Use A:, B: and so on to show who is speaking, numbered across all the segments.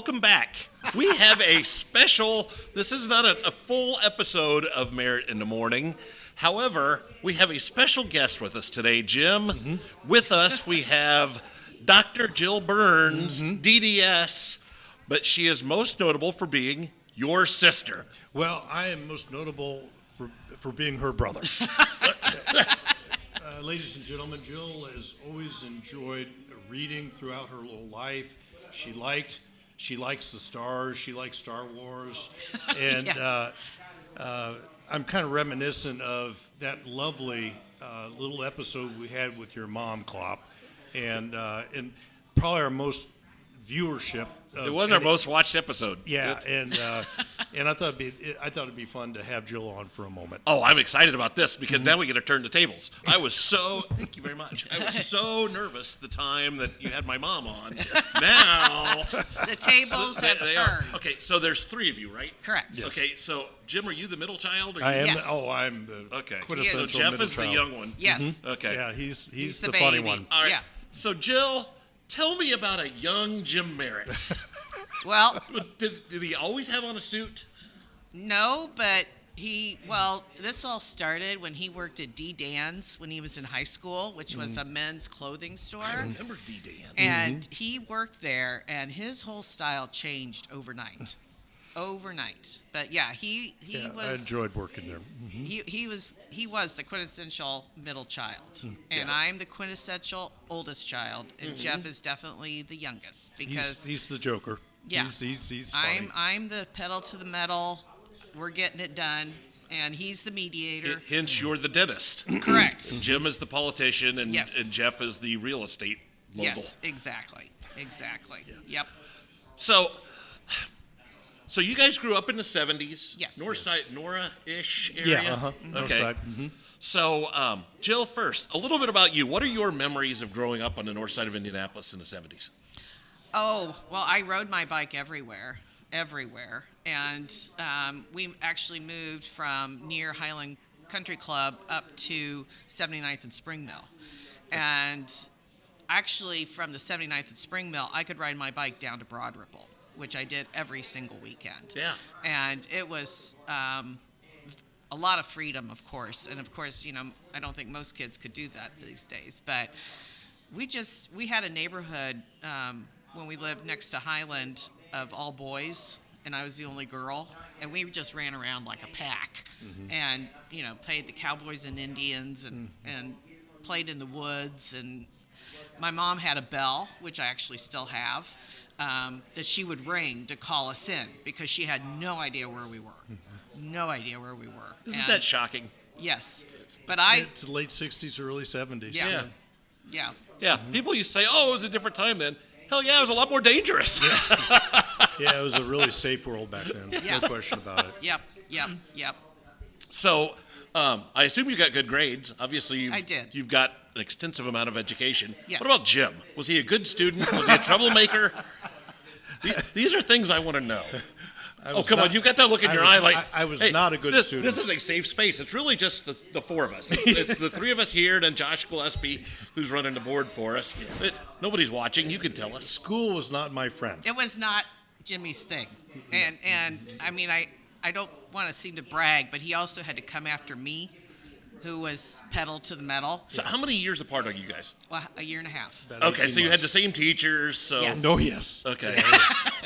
A: welcome back. We have a special, this is not a full episode of Merritt in the Morning. However, we have a special guest with us today, Jim. Mm-hmm. With us, we have Dr. Jill Burns DDS, but she is most notable for being your sister.
B: Well, I am most notable for being her brother. Ladies and gentlemen, Jill has always enjoyed reading throughout her little life. She likes the stars. She likes Star Wars, and yes. I'm kind of reminiscent of that lovely little episode we had with your mom, Klopp, and probably our most viewership.
A: It was our most watched episode.
B: Yeah, and I thought it'd be fun to have Jill on for a moment.
A: Oh, I'm excited about this because now we get to turn the tables. Thank you very much. I was so nervous the time that you had my mom on. Now
C: the tables have turned.
A: Okay, so there's three of you, right?
C: Correct.
A: Yes. Okay, so Jim, are you the middle child? Or
B: I am.
C: Yes.
B: I'm the
A: So
B: quintessential
A: Jeff
B: middle
A: is
B: child.
A: the young one.
C: Yes.
A: Okay.
B: Yeah, he's the
C: baby.
B: funny one.
A: All right.
C: Yeah.
A: So Jill, tell me about a young Jim Merritt.
C: Well,
A: Did he always have on a suit?
C: no, but this all started when he worked at D. Dan's when he was in high school, which was a men's clothing store.
A: I remember D. Dan.
C: And he worked there, and his whole style changed overnight. But yeah, he was.
B: I enjoyed working there.
C: He was the quintessential middle child, and I'm the quintessential oldest child, and Jeff is definitely the youngest because
B: He's the Joker.
C: Yeah.
B: He's funny.
C: I'm the pedal to the metal. We're getting it done, and he's the mediator.
A: Hence, you're the dentist.
C: Correct.
A: And Jim is the politician, and,
C: Yes.
A: and Jeff is the real estate mogul.
C: Yes, exactly. Yep.
A: So you guys grew up in the 70s?
C: Yes.
A: North side, Nora-ish area?
B: Yeah, North
A: Okay.
B: side.
A: So, Jill, first, a little bit about you. What are your memories of growing up on the north side of Indianapolis in the 70s?
C: Oh, well, I rode my bike everywhere. And we actually moved from near Highland Country Club up to 79th and Spring Mill. And actually, from the 79th and Spring Mill, I could ride my bike down to Broad Ripple, which I did every single weekend.
A: Yeah.
C: And it was a lot of freedom, of course. And, of course, I don't think most kids could do that these days. But we had a neighborhood when we lived next to Highland of all boys, and I was the only girl, and we just ran around like a pack and, played the cowboys and Indians and played in the woods. And my mom had a bell, which I actually still have, that she would ring to call us in because she had no idea where we were.
A: Isn't that shocking?
C: Yes. But
B: It's late 60s, early 70s.
C: Yeah.
A: Yeah, people used to say, oh, it was a different time then. Hell yeah, it was a lot more dangerous.
B: Yeah, it was a really safe world back then.
C: Yeah.
B: No question about it.
C: Yep.
A: So, I assume you got good grades. Obviously,
C: I did.
A: You've got an extensive amount of education.
C: Yes.
A: What about Jim? Was he a good student? Was he a troublemaker? These are things I want to know. Oh, come on. You got that look in your eye like...
B: I was
A: hey,
B: not a good student.
A: This is a safe space. It's really just the four of us. It's the three of us here, and then Josh Gillespie, who's running the board for us. Nobody's watching. You can tell us.
B: School was not my friend.
C: It was not Jimmy's thing. And I mean, I don't want to seem to brag, but he also had to come after me, who was pedal to the metal.
A: So how many years apart are you guys?
C: Well, a year and a half.
B: About
A: Okay,
B: 18
A: so you had
B: months.
A: the same teachers. So
C: Yes.
B: No, yes.
A: Okay.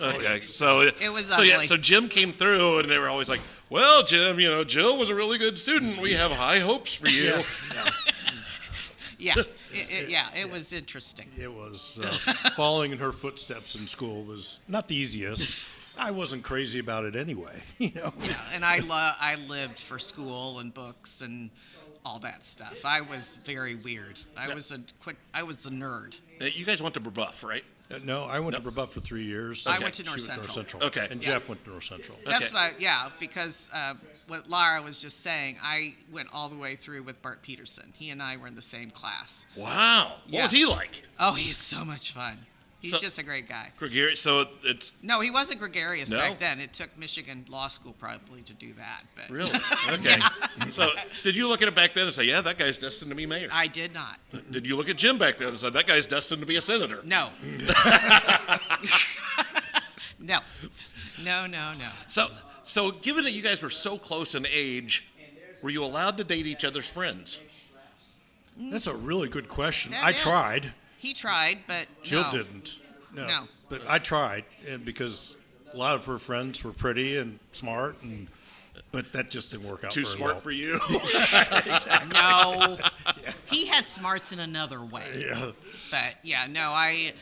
A: Okay. So
C: It was
A: so yeah.
C: ugly.
A: So Jim came through, and they were always like, "Well, Jim, Jill was a really good student. We have high hopes for you."
C: It was interesting.
B: It was following in her footsteps in school was not the easiest. I wasn't crazy about it anyway.
C: Yeah, and I lived for school and books and all that stuff. I was very weird. I was the nerd.
A: You guys went to Brebeuf, right?
B: No, I went to Brebeuf for 3 years.
C: I went to
B: She
C: North
B: went
C: Central.
A: Okay.
B: And
C: Yeah.
B: Jeff went to North Central.
C: That's
A: Okay.
C: why, because what Lara was just saying, I went all the way through with Bart Peterson. He and I were in the same class.
A: Wow. What
C: Yeah.
A: was he like?
C: Oh, he's so much fun. He's
A: So-
C: just a great guy.
A: Gregarious. So it's
C: No, he wasn't gregarious
A: No?
C: back then. It took Michigan Law School probably to do that. But
A: really okay. So did you look at it back then and say, "Yeah, that guy's destined to be mayor"?
C: I did not.
A: Did you look at Jim back then and say, "That guy's destined to be a senator"?
C: No. No. No.
A: So given that you guys were so close in age, were you allowed to date each other's friends?
B: That's a really good question.
C: That
B: I
C: is.
B: tried.
C: He tried, but
B: Jill
C: no.
B: didn't.
C: No.
B: But I tried, and because a lot of her friends were pretty and smart, but that just didn't work out.
A: Too
B: very
A: smart
B: well.
A: for you.
C: No. He has smarts in another way.
B: Yeah.
C: But yeah, no, I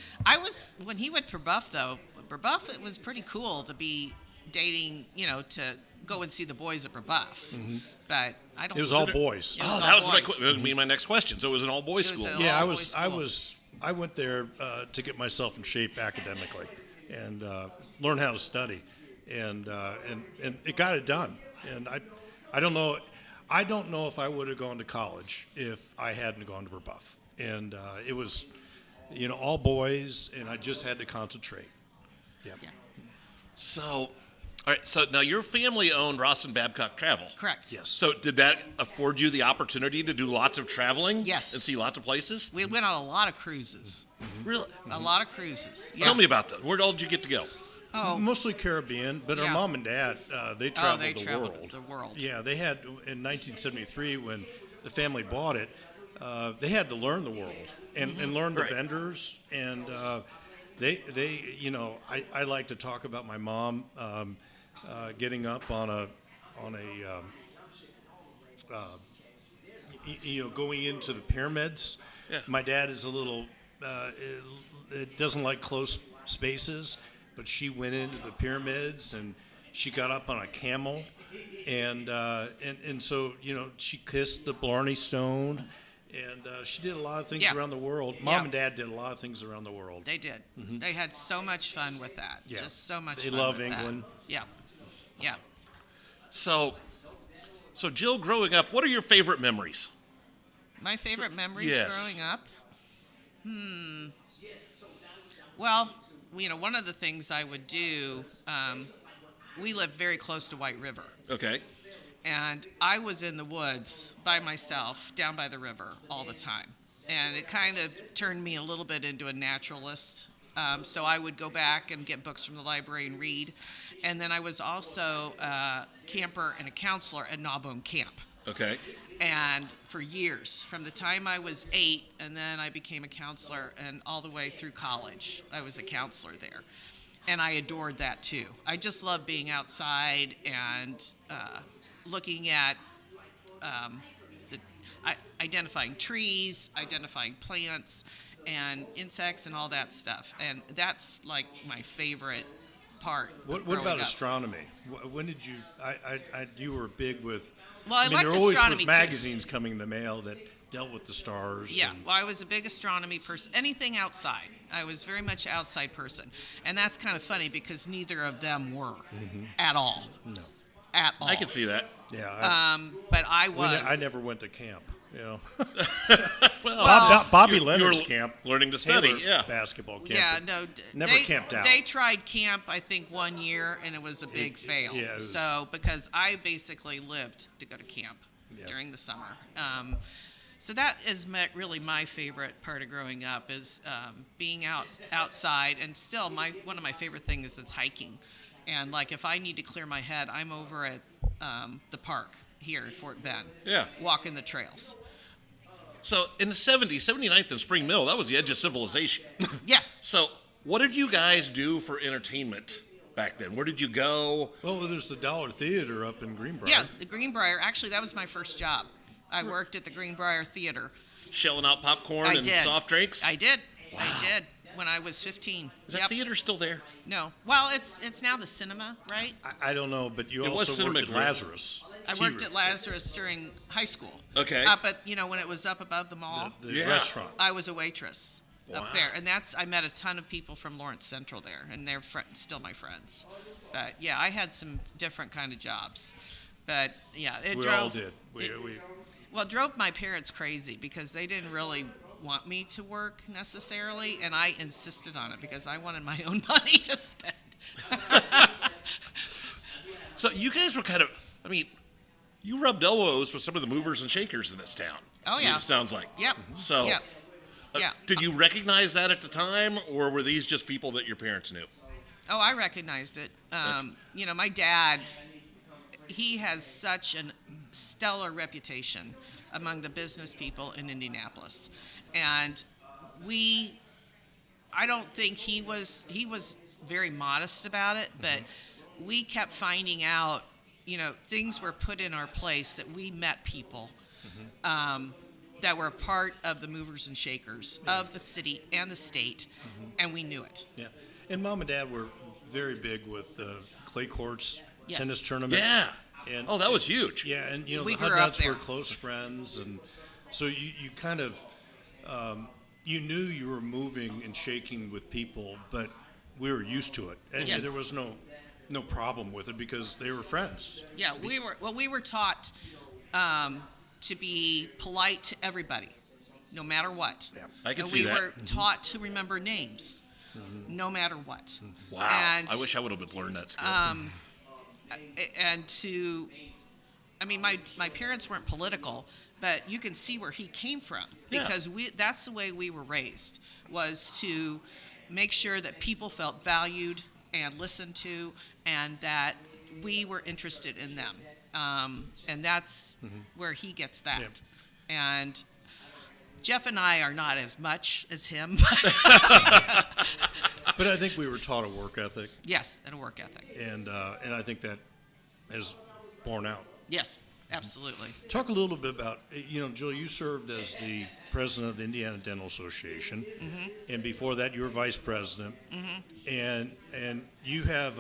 C: was, when he went for Buff though, Buff, it was pretty cool to be dating, to go and see the boys at Buff.
B: Mm-hmm.
C: But I don't.
B: It was all boys.
C: It was
A: Oh,
C: all
A: that was
C: boys.
A: my next question. So it was an all-boys
C: It was
A: school.
C: a-
B: Yeah,
C: all-boys
B: I went there to get myself in shape academically and learn how to study, and it got it done. And I don't know if I would have gone to college if I hadn't gone to Buff. And it was, all boys, and I just had to concentrate. Yeah.
C: Yeah.
A: So, all right. So now your family owned Ross and Babcock Travel.
C: Correct.
B: Yes.
A: So did that afford you the opportunity to do lots of traveling?
C: Yes.
A: And see lots of places?
C: We went on a lot of cruises.
A: Really?
C: A lot of cruises. Yeah.
A: Tell me about that. Where all did you get to go?
C: Oh,
B: Mostly Caribbean, but
C: Yeah.
B: our mom and dad, they traveled
C: they
B: the
C: traveled
B: world.
C: the world.
B: Yeah, they had, in 1973, when the family bought it, they had to learn the world and learn the
A: Right.
B: vendors. And they I like to talk about my mom getting up on a going into the pyramids.
A: Yeah.
B: My dad is a little, it doesn't like close spaces, but she went into the pyramids and she got up on a camel, and so she kissed the Blarney Stone, and she did a lot of things
C: Yeah.
B: around the world.
C: Yeah.
B: Mom and Dad did a lot of things around the world.
C: They did. They had so much fun with that.
B: Yeah.
C: Just so much
B: They
C: fun
B: love
C: with that.
B: England.
C: Yeah. Yeah.
A: So Jill, growing up, what are your favorite memories?
C: My favorite memories
A: Yes.
C: growing up? Well, one of the things I would do, we lived very close to White River.
A: Okay.
C: And I was in the woods by myself down by the river all the time. And it kind of turned me a little bit into a naturalist. So I would go back and get books from the library and read. And then I was also a camper and a counselor at Gnawbone Camp.
A: Okay.
C: And for years, from the time I was 8, and then I became a counselor, and all the way through college, I was a counselor there. And I adored that too. I just love being outside and looking at identifying trees, identifying plants, and insects, and all that stuff. And that's like my favorite part.
B: What
C: growing
B: about
C: up.
B: astronomy? When did you? You were big with.
C: Well, I liked
B: there always
C: astronomy,
B: was
C: too.
B: magazines coming in the mail that dealt with the stars.
C: Yeah,
B: and-
C: well, I was a big astronomy person. Anything outside. I was very much an outside person. And that's kind of funny because neither of them were at all.
B: No.
C: At all.
A: I can see that.
B: Yeah.
C: But I was.
B: I never went to camp.
A: Well,
B: Bobby
A: you were
B: Leonard's camp.
A: learning to study.
B: Taylor
A: Yeah.
B: Basketball camp.
C: Yeah, no.
B: Never
C: they,
B: camped out.
C: They tried camp, I think, 1 year, and it was a big fail.
B: yeah, it was-
C: So, because I basically lived to go to camp
B: Yeah.
C: during the summer. So that is really my favorite part of growing up is being outside, and still one of my favorite things is hiking. And like if I need to clear my head, I'm over at the park here at Fort Bend.
A: Yeah.
C: Walking the trails.
A: So in the 70s, 79th and Spring Mill, that was the edge of civilization.
C: Yes.
A: So what did you guys do for entertainment back then? Where did you go?
B: Well, there's the Dollar Theater up in Greenbrier.
C: Yeah, the Greenbrier. Actually, that was my first job. I worked at the Greenbrier Theater.
A: Shelling out popcorn
C: I
A: and
C: did.
A: soft drinks?
C: I did. When I was 15.
A: Is that theater still there?
C: No. Well, it's now the cinema, right?
B: I don't know, but you
A: It was
B: also
A: Cinema
B: worked at
A: Grill.
B: Lazarus.
C: I worked at Lazarus during high school.
A: Okay.
C: Up at, when it was up above the mall,
B: the
A: Yeah.
B: restaurant.
C: I was a waitress
A: Wow.
C: up there. And I met a ton of people from Lawrence Central there, and they're still my friends. But yeah, I had some different kind of jobs. But yeah, it
B: We
C: drove.
B: all did.
C: Well, it drove my parents crazy because they didn't really want me to work necessarily, and I insisted on it because I wanted my own money to spend.
A: So you guys were kind of, you rubbed elbows with some of the movers and shakers in this town.
C: Oh, yeah.
A: It sounds like.
C: Yep.
A: So,
C: Yep. Yeah.
A: did you recognize that at the time, or were these just people that your parents knew?
C: Oh, I recognized it. My dad, he has such a stellar reputation among the business people in Indianapolis. And I don't think he was very modest about it, but we kept finding out, things were put in our place that we met people that were a part of the movers and shakers of the city and the state, and we knew it.
B: Yeah. And Mom and Dad were very big with the clay courts
C: Yes.
B: tennis tournament.
A: Yeah.
B: And,
A: Oh, that was huge.
B: Yeah, and
C: We
B: the
C: grew up
B: Hudnuts were
C: there.
B: close friends, and so you kind of you knew you were moving and shaking with people, but we were used to it, and
C: Yes.
B: there was no problem with it because they were friends.
C: Yeah, we were taught to be polite to everybody, no matter what.
B: Yeah.
A: I can
C: and
A: see
C: we
A: that.
C: were taught to remember names, no matter what.
A: Wow.
C: And,
A: I wish I would have learned that skill.
C: My parents weren't political, but you can see where he came from
A: Yeah.
C: because that's the way we were raised, was to make sure that people felt valued and listened to, and that we were interested in them. And that's where he gets that.
B: Yeah.
C: And Jeff and I are not as much as him.
B: But I think we were taught a work ethic,
C: Yes, and a work ethic.
B: and I think that has borne out.
C: Yes, absolutely.
B: Talk a little bit about, Jill, you served as the president of the Indiana Dental Association, and before that you were vice president, and you have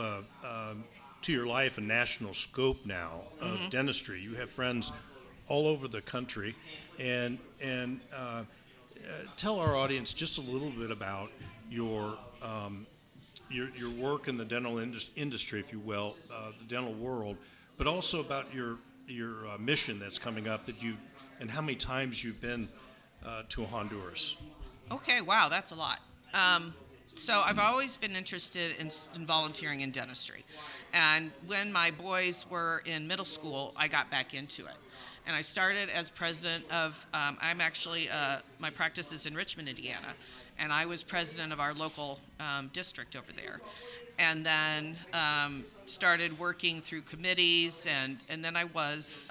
B: to your life a national scope now of dentistry. You have friends all over the country, and tell our audience just a little bit about your work in the dental industry, if you will, the dental world, but also about your mission that's coming up and how many times you've been to Honduras.
C: Okay, wow, that's a lot. So I've always been interested in volunteering in dentistry. And when my boys were in middle school, I got back into it. And I started as president of, my practice is in Richmond, Indiana. And I was president of our local district over there. And then started working through committees, and then I was,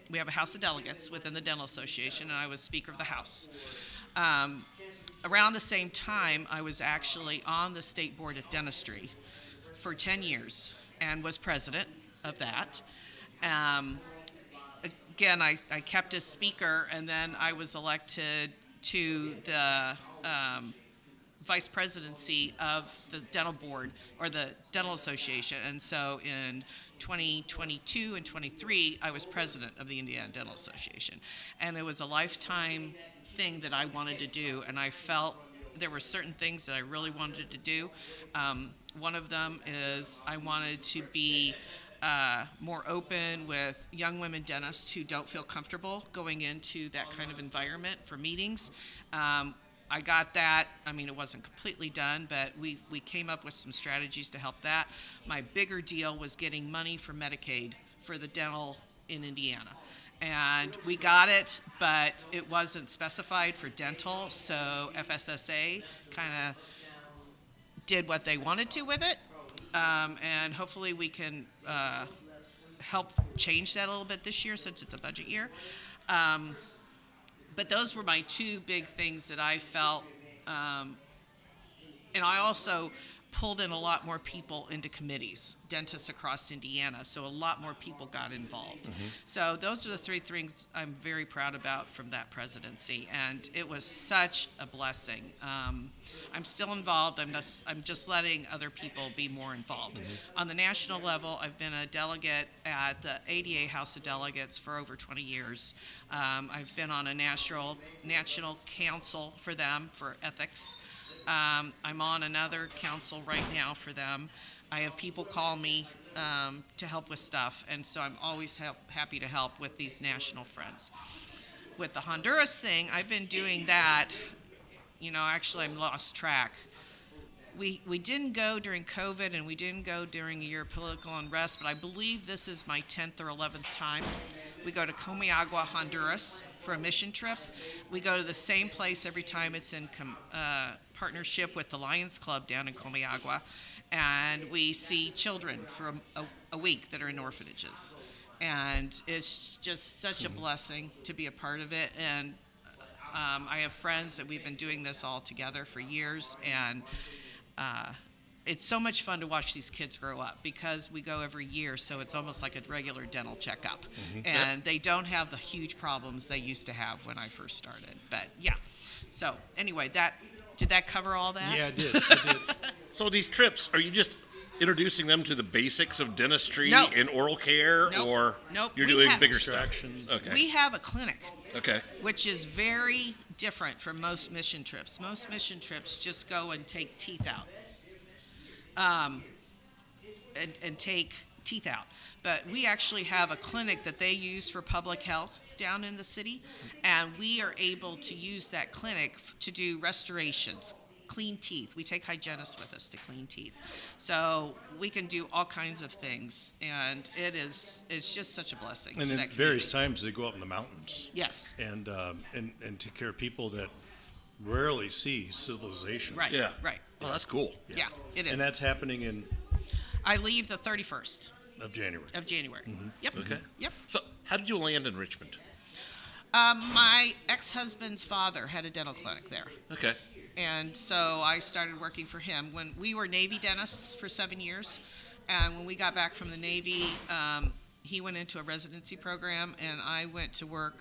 C: we have a House of Delegates within the Dental Association, and I was Speaker of the House. Around the same time, I was actually on the State Board of Dentistry for 10 years and was president of that. Again, I kept as Speaker, and then I was elected to the vice presidency of the dental board or the dental association, and so in 2022 and 23 I was president of the Indiana Dental Association, and it was a lifetime thing that I wanted to do, and I felt there were certain things that I really wanted to do. One of them is I wanted to be more open with young women dentists who don't feel comfortable going into that kind of environment for meetings. I got that. I mean, it wasn't completely done, but we came up with some strategies to help that. My bigger deal was getting money for Medicaid for the dental in Indiana. And we got it, but it wasn't specified for dental, so FSSA kind of did what they wanted to with it. And hopefully we can help change that a little bit this year since it's a budget year. But those were my two big things that I felt, and I also pulled in a lot more people into committees, dentists across Indiana, so a lot more people got involved. So those are the three things I'm very proud about from that presidency, and it was such a blessing. I'm still involved. I'm just letting other people be more involved. On the national level, I've been a delegate at the ADA House of Delegates for over 20 years. I've been on a national council for them for ethics. I'm on another council right now for them. I have people call me to help with stuff, and so I'm always happy to help with these national friends. With the Honduras thing, I've been doing that. Actually, I'm lost track. We didn't go during COVID, and we didn't go during a year of political unrest, but I believe this is my 10th or 11th time. We go to Comayagua, Honduras for a mission trip. We go to the same place every time. It's in partnership with the Lions Club down in Comayagua, and we see children for a week that are in orphanages. And it's just such a blessing to be a part of it. And I have friends that we've been doing this all together for years, and it's so much fun to watch these kids grow up because we go every year, so it's almost like a regular dental checkup. And they don't have the huge problems they used to have when I first started. But yeah, so anyway, did that cover all that?
B: Yeah, it did. It did.
A: So these trips, are you just introducing them to the basics of dentistry
C: Nope.
A: and oral care,
C: Nope.
A: or
C: Nope.
A: you're
C: We
A: doing
C: have
A: bigger stuff?
B: Extractions.
A: Okay.
C: We have a clinic,
A: Okay.
C: which is very different from most mission trips. Most mission trips just go and take teeth out. And take teeth out. But we actually have a clinic that they use for public health down in the city, and we are able to use that clinic to do restorations, clean teeth. We take hygienists with us to clean teeth. So we can do all kinds of things, and it's just such a blessing
B: And
C: to
B: at
C: that
B: various
C: community.
B: times they go up in the mountains
C: Yes.
B: and take care of people that rarely see civilization.
C: Right.
A: Yeah.
C: Right.
A: Oh, that's cool.
C: Yeah, it is.
B: And that's happening in
C: I leave the 31st
B: of January.
C: of January. Yep.
A: Okay.
C: Yep.
A: So, how did you land in Richmond?
C: My ex-husband's father had a dental clinic there.
A: Okay.
C: And so I started working for him when we were Navy dentists for 7 years. And when we got back from the Navy, he went into a residency program, and I went to work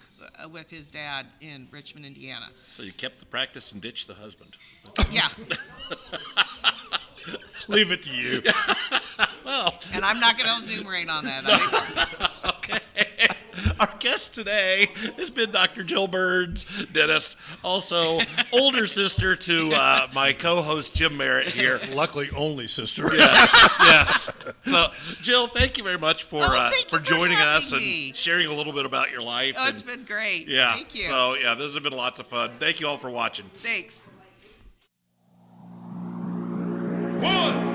C: with his dad in Richmond, Indiana.
A: So you kept the practice and ditched the husband.
C: Yeah.
B: Leave it to you.
A: Well,
C: And I'm not going to enumerate on that either.
A: okay. Our guest today has been Dr. Jill Burns, dentist, also older sister to my co-host Jim Merritt here.
B: Luckily, only sister.
A: Yes. So, Jill, thank you very much for
C: thank you for
A: joining us
C: having
A: and
C: me.
A: sharing a little bit about your life.
C: Oh, it's
A: and,
C: been great.
A: yeah.
C: Thank you.
A: So, yeah, this has been lots of fun. Thank you all for watching.
C: Thanks.
D: 1,